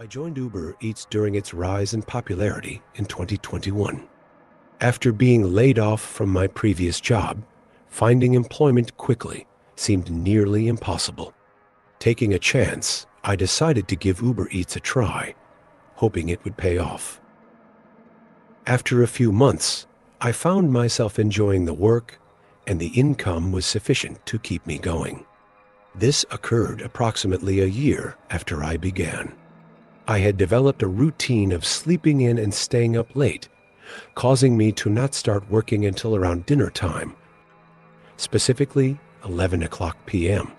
I joined Uber Eats during its rise in popularity in 2021. After being laid off from my previous job, finding employment quickly seemed nearly impossible. Taking a chance, I decided to give Uber Eats a try, hoping it would pay off. After a few months, I found myself enjoying the work, and the income was sufficient to keep me going. This occurred approximately a year after I began. I had developed a routine of sleeping in and staying up late, causing me to not start working until around dinner time, specifically 11 o'clock p.m.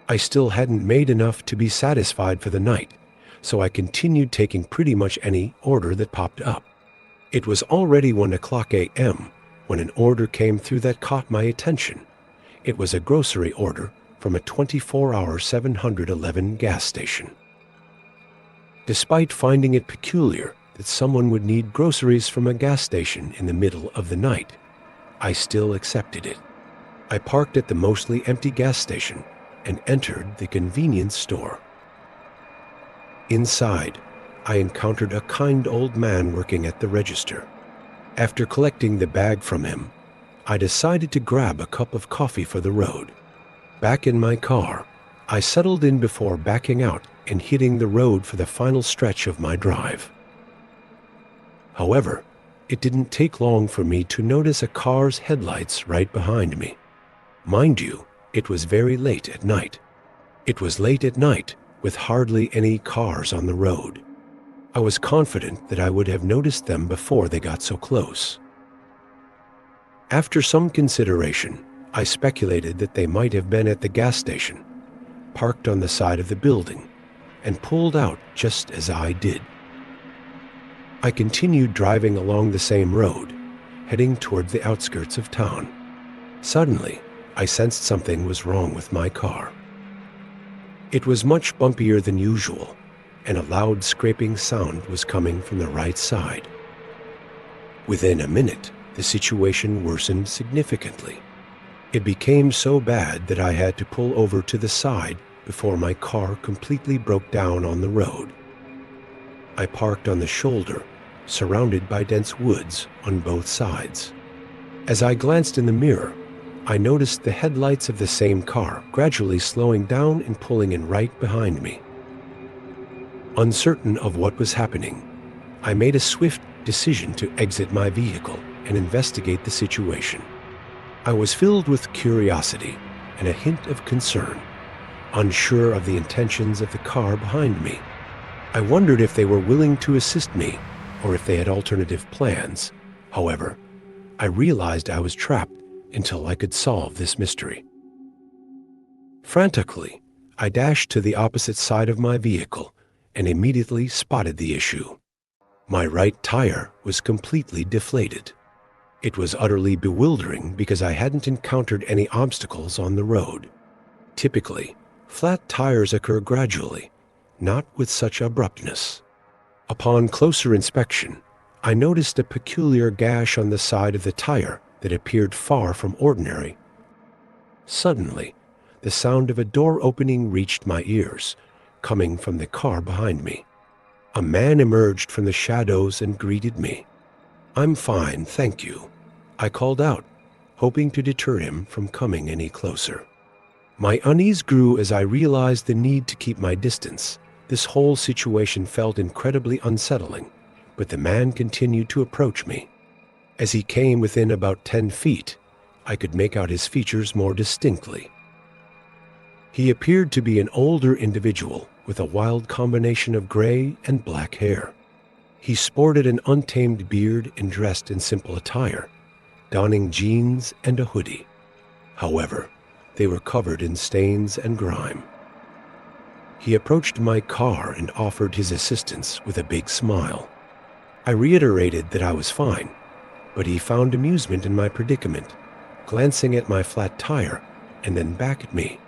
I still hadn't made enough to be satisfied for the night, so I continued taking pretty much any order that popped up. It was already 1 o'clock a.m. when an order came through that caught my attention. It was a grocery order from a 24-hour 7-Eleven gas station. Despite finding it peculiar that someone would need groceries from a gas station in the middle of the night, I still accepted it. I parked at the mostly empty gas station and entered the convenience store. Inside, I encountered a kind old man working at the register. After collecting the bag from him, I decided to grab a cup of coffee for the road. Back in my car, I settled in before backing out and hitting the road for the final stretch of my drive. However, it didn't take long for me to notice a car's headlights right behind me. Mind you, it was very late at night. It was late at night with hardly any cars on the road. I was confident that I would have noticed them before they got so close. After some consideration, I speculated that they might have been at the gas station, parked on the side of the building, and pulled out just as I did. I continued driving along the same road, heading toward the outskirts of town. Suddenly, I sensed something was wrong with my car. It was much bumpier than usual, and a loud scraping sound was coming from the right side. Within a minute, the situation worsened significantly. It became so bad that I had to pull over to the side before my car completely broke down on the road. I parked on the shoulder, surrounded by dense woods on both sides. As I glanced in the mirror, I noticed the headlights of the same car gradually slowing down and pulling in right behind me. Uncertain of what was happening, I made a swift decision to exit my vehicle and investigate the situation. I was filled with curiosity and a hint of concern, unsure of the intentions of the car behind me. I wondered if they were willing to assist me or if they had alternative plans. However, I realized I was trapped until I could solve this mystery. Frantically, I dashed to the opposite side of my vehicle and immediately spotted the issue. My right tire was completely deflated. It was utterly bewildering because I hadn't encountered any obstacles on the road. Typically, flat tires occur gradually, not with such abruptness. Upon closer inspection, I noticed a peculiar gash on the side of the tire that appeared far from ordinary. Suddenly, the sound of a door opening reached my ears, coming from the car behind me. A man emerged from the shadows and greeted me. "I'm fine, thank you," I called out, hoping to deter him from coming any closer. My unease grew as I realized the need to keep my distance. This whole situation felt incredibly unsettling, but the man continued to approach me. As he came within about 10 feet, I could make out his features more distinctly. He appeared to be an older individual with a wild combination of gray and black hair. He sported an untamed beard and dressed in simple attire, donning jeans and a hoodie. However, they were covered in stains and grime. He approached my car and offered his assistance with a big smile. I reiterated that I was fine, but he found amusement in my predicament, glancing at my flat tire and then back at me.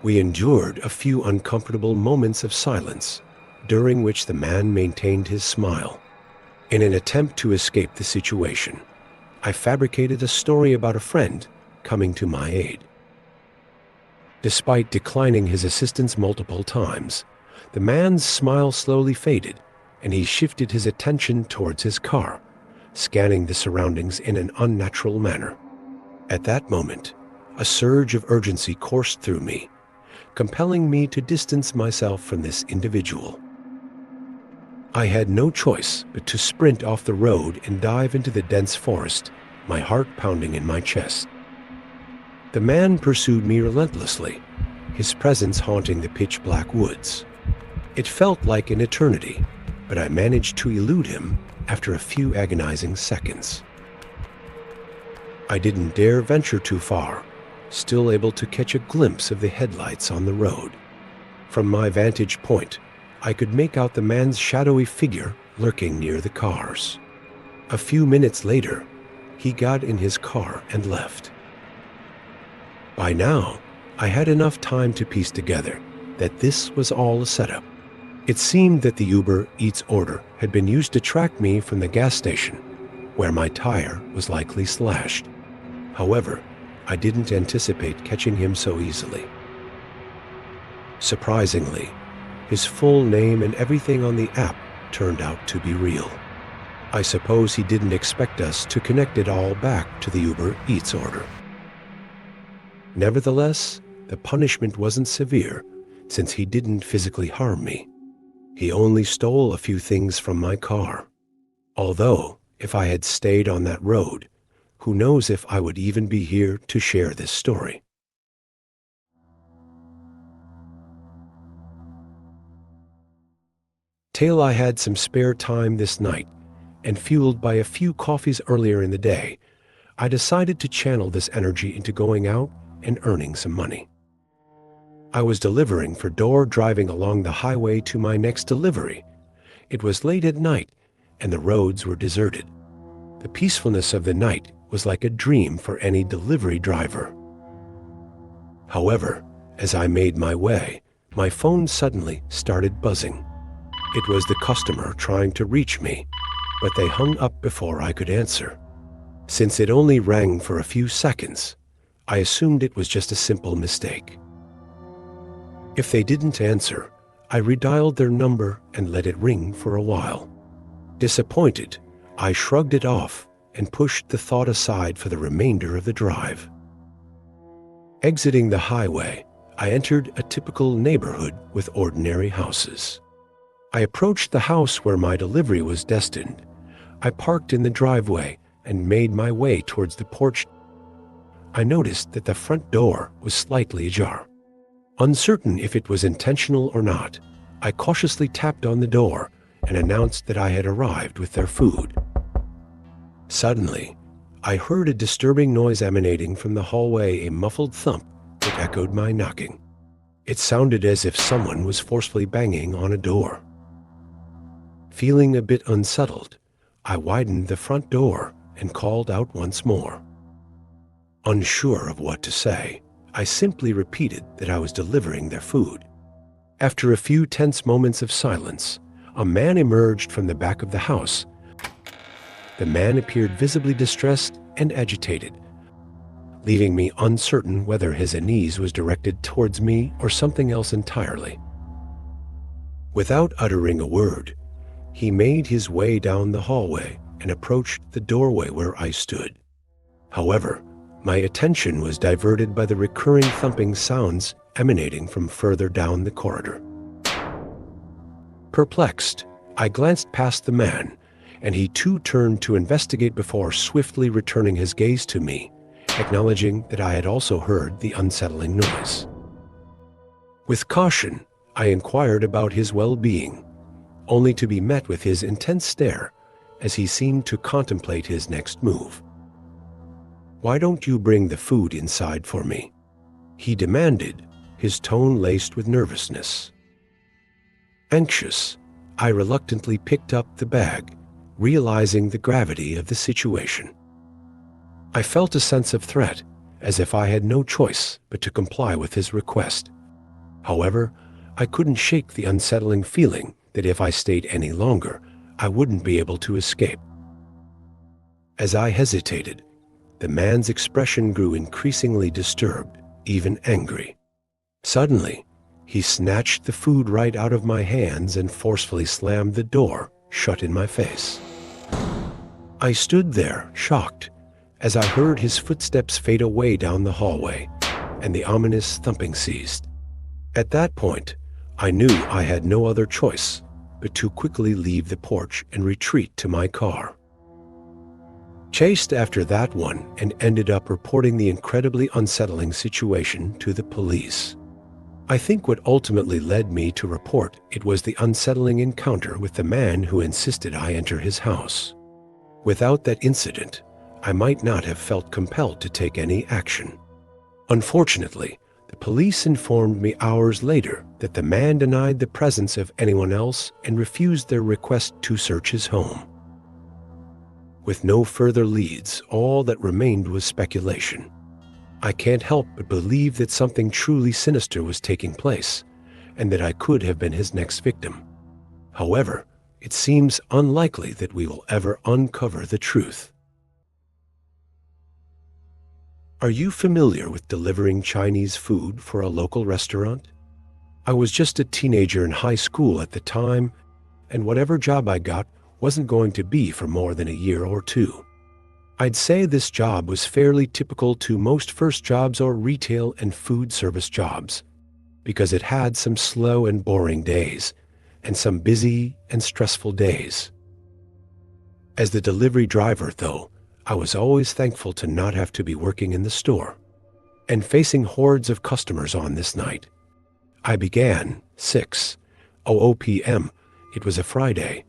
We endured a few uncomfortable moments of silence, during which the man maintained his smile. In an attempt to escape the situation, I fabricated a story about a friend coming to my aid. Despite declining his assistance multiple times, The man's smile slowly faded, and he shifted his attention towards his car, scanning the surroundings in an unnatural manner. At that moment, a surge of urgency coursed through me, compelling me to distance myself from this individual. I had no choice but to sprint off the road and dive into the dense forest, my heart pounding in my chest. The man pursued me relentlessly, his presence haunting the pitch-black woods. It felt like an eternity, but I managed to elude him after a few agonizing seconds. I didn't dare venture too far, still able to catch a glimpse of the headlights on the road. From my vantage point, I could make out the man's shadowy figure lurking near the cars. A few minutes later, he got in his car and left. By now, I had enough time to piece together that this was all a setup. It seemed that the Uber Eats order had been used to track me from the gas station, where my tire was likely slashed. However, I didn't anticipate catching him so easily. Surprisingly, his full name and everything on the app turned out to be real. I suppose he didn't expect us to connect it all back to the Uber Eats order. Nevertheless, the punishment wasn't severe, since he didn't physically harm me. He only stole a few things from my car. Although, if I had stayed on that road, who knows if I would even be here to share this story. Till I had some spare time this night, and fueled by a few coffees earlier in the day, I decided to channel this energy into going out and earning some money. I was delivering for Door, driving along the highway to my next delivery. It was late at night, and the roads were deserted. The peacefulness of the night was like a dream for any delivery driver. However, as I made my way, my phone suddenly started buzzing. It was the customer trying to reach me, but they hung up before I could answer. Since it only rang for a few seconds, I assumed it was just a simple mistake. If they didn't answer, I redialed their number and let it ring for a while. Disappointed, I shrugged it off and pushed the thought aside for the remainder of the drive. Exiting the highway, I entered a typical neighborhood with ordinary houses. I approached the house where my delivery was destined. I parked in the driveway and made my way towards the porch. I noticed that the front door was slightly ajar. Uncertain if it was intentional or not, I cautiously tapped on the door and announced that I had arrived with their food. Suddenly, I heard a disturbing noise emanating from the hallway, a muffled thump that echoed my knocking. It sounded as if someone was forcefully banging on a door. Feeling a bit unsettled, I widened the front door and called out once more. Unsure of what to say, I simply repeated that I was delivering their food. After a few tense moments of silence, a man emerged from the back of the house. The man appeared visibly distressed and agitated, leaving me uncertain whether his unease was directed towards me or something else entirely. Without uttering a word, he made his way down the hallway and approached the doorway where I stood. However, my attention was diverted by the recurring thumping sounds emanating from further down the corridor. Perplexed, I glanced past the man, and he too turned to investigate before swiftly returning his gaze to me, acknowledging that I had also heard the unsettling noise. With caution, I inquired about his well-being, only to be met with his intense stare as he seemed to contemplate his next move. "Why don't you bring the food inside for me?" he demanded, his tone laced with nervousness. Anxious, I reluctantly picked up the bag, realizing the gravity of the situation. I felt a sense of threat, as if I had no choice but to comply with his request. However, I couldn't shake the unsettling feeling that if I stayed any longer, I wouldn't be able to escape. As I hesitated, the man's expression grew increasingly disturbed, even angry. Suddenly, He snatched the food right out of my hands and forcefully slammed the door shut in my face. I stood there, shocked, as I heard his footsteps fade away down the hallway, and the ominous thumping ceased. At that point, I knew I had no other choice but to quickly leave the porch and retreat to my car. Chased after that one and ended up reporting the incredibly unsettling situation to the police. I think what ultimately led me to report it was the unsettling encounter with the man who insisted I enter his house. Without that incident, I might not have felt compelled to take any action. Unfortunately, the police informed me hours later that the man denied the presence of anyone else and refused their request to search his home. With no further leads, all that remained was speculation. I can't help but believe that something truly sinister was taking place, and that I could have been his next victim. However, it seems unlikely that we will ever uncover the truth. Are you familiar with delivering Chinese food for a local restaurant? I was just a teenager in high school at the time, and whatever job I got wasn't going to be for more than a year or two. I'd say this job was fairly typical to most first jobs or retail and food service jobs, because it had some slow and boring days, and some busy and stressful days. As the delivery driver, though, I was always thankful to not have to be working in the store and facing hordes of customers on this night. I began 6:00 p.m. It was a Friday,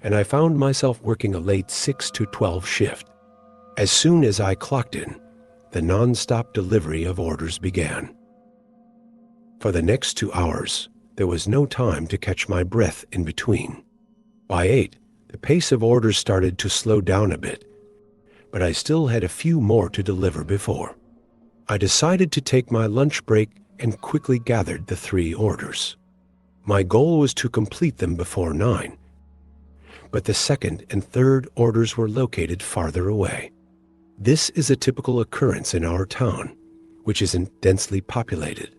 and I found myself working a late 6 to 12 shift. As soon as I clocked in, the non-stop delivery of orders began. For the next 2 hours, there was no time to catch my breath in between. By 8, the pace of orders started to slow down a bit, but I still had a few more to deliver before. I decided to take my lunch break and quickly gathered the 3 orders. My goal was to complete them before 9, but the second and third orders were located farther away. This is a typical occurrence in our town, which isn't densely populated.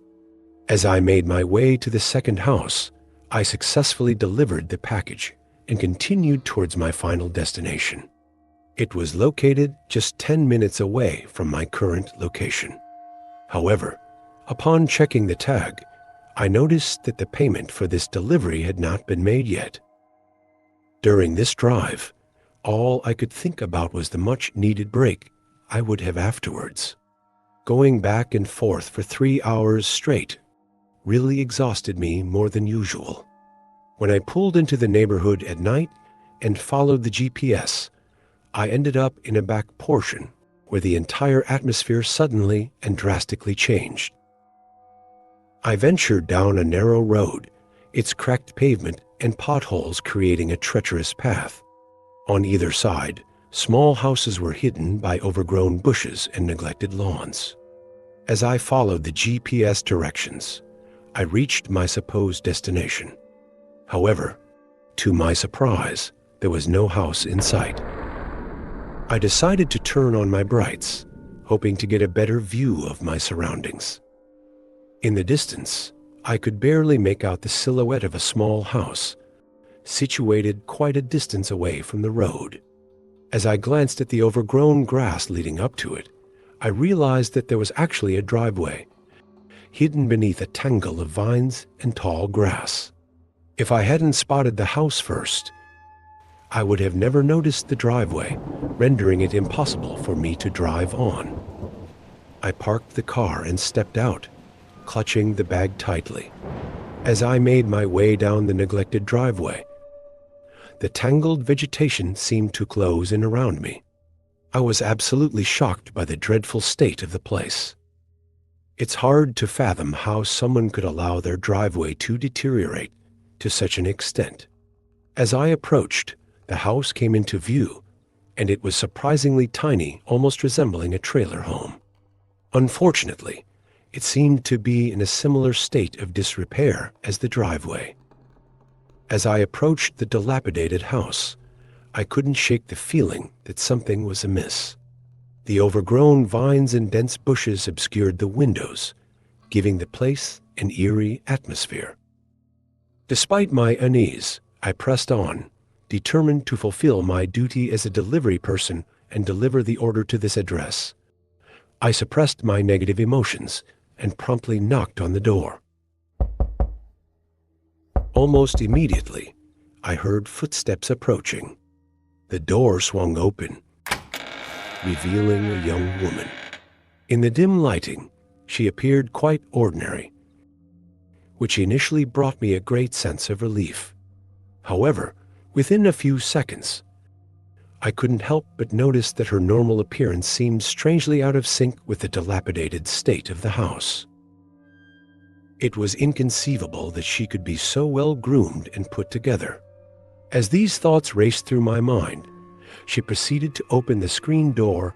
As I made my way to the second house, I successfully delivered the package and continued towards my final destination. It was located just 10 minutes away from my current location. However, upon checking the tag, I noticed that the payment for this delivery had not been made yet. During this drive, all I could think about was the much-needed break I would have afterwards. Going back and forth for 3 hours straight really exhausted me more than usual. When I pulled into the neighborhood at night and followed the GPS, I ended up in a back portion where the entire atmosphere suddenly and drastically changed. I ventured down a narrow road, its cracked pavement and potholes creating a treacherous path. On either side, small houses were hidden by overgrown bushes and neglected lawns. As I followed the GPS directions, I reached my supposed destination. However, to my surprise, there was no house in sight. I decided to turn on my brights, hoping to get a better view of my surroundings. In the distance, I could barely make out the silhouette of a small house, situated quite a distance away from the road. As I glanced at the overgrown grass leading up to it, I realized that there was actually a driveway, hidden beneath a tangle of vines and tall grass. If I hadn't spotted the house first, I would have never noticed the driveway, rendering it impossible for me to drive on. I parked the car and stepped out, clutching the bag tightly. As I made my way down the neglected driveway, the tangled vegetation seemed to close in around me. I was absolutely shocked by the dreadful state of the place. It's hard to fathom how someone could allow their driveway to deteriorate to such an extent. As I approached, the house came into view, and it was surprisingly tiny, almost resembling a trailer home. Unfortunately, it seemed to be in a similar state of disrepair as the driveway. As I approached the dilapidated house, I couldn't shake the feeling that something was amiss. The overgrown vines and dense bushes obscured the windows, giving the place an eerie atmosphere. Despite my unease, I pressed on, determined to fulfill my duty as a delivery person and deliver the order to this address. I suppressed my negative emotions and promptly knocked on the door. Almost immediately, I heard footsteps approaching. The door swung open, revealing a young woman. In the dim lighting, she appeared quite ordinary, which initially brought me a great sense of relief. However, within a few seconds, I couldn't help but notice that her normal appearance seemed strangely out of sync with the dilapidated state of the house. It was inconceivable that she could be so well groomed and put together. As these thoughts raced through my mind, she proceeded to open the screen door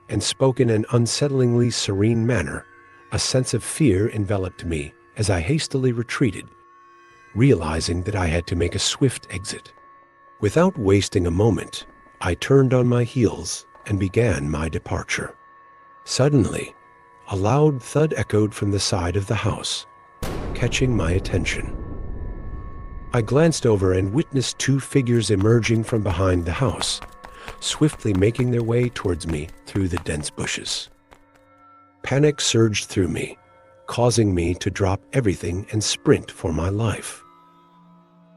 and spoke in an unsettlingly serene manner. A sense of fear enveloped me as I hastily retreated, realizing that I had to make a swift exit. Without wasting a moment, I turned on my heels and began my departure. Suddenly, a loud thud echoed from the side of the house, catching my attention. I glanced over and witnessed two figures emerging from behind the house, swiftly making their way towards me through the dense bushes. Panic surged through me, causing me to drop everything and sprint for my life.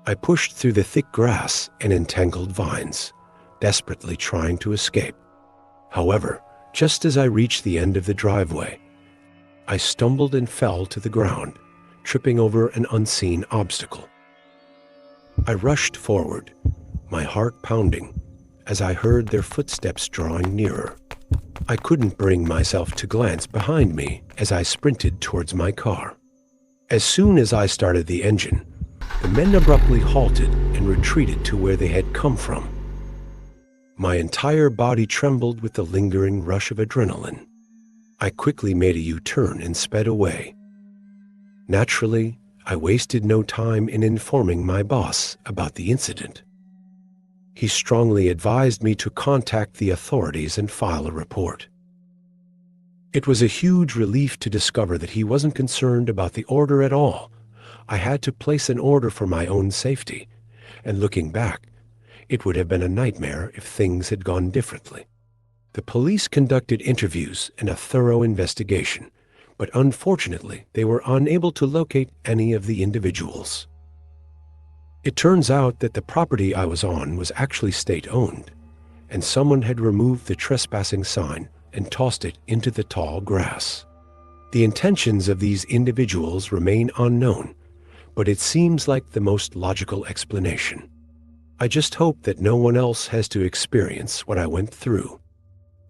I pushed through the thick grass and entangled vines, desperately trying to escape. However, just as I reached the end of the driveway, I stumbled and fell to the ground, tripping over an unseen obstacle. I rushed forward, my heart pounding, as I heard their footsteps drawing nearer. I couldn't bring myself to glance behind me as I sprinted towards my car. As soon as I started the engine, the men abruptly halted and retreated to where they had come from. My entire body trembled with the lingering rush of adrenaline. I quickly made a U-turn and sped away. Naturally, I wasted no time in informing my boss about the incident. He strongly advised me to contact the authorities and file a report. It was a huge relief to discover that he wasn't concerned about the order at all. I had to place an order for my own safety, and looking back, it would have been a nightmare if things had gone differently. The police conducted interviews and a thorough investigation, but unfortunately, they were unable to locate any of the individuals. It turns out that the property I was on was actually state-owned, and someone had removed the trespassing sign and tossed it into the tall grass. The intentions of these individuals remain unknown, but it seems like the most logical explanation. I just hope that no one else has to experience what I went through.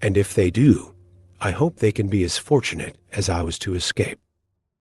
And if they do, I hope they can be as fortunate as I was to escape.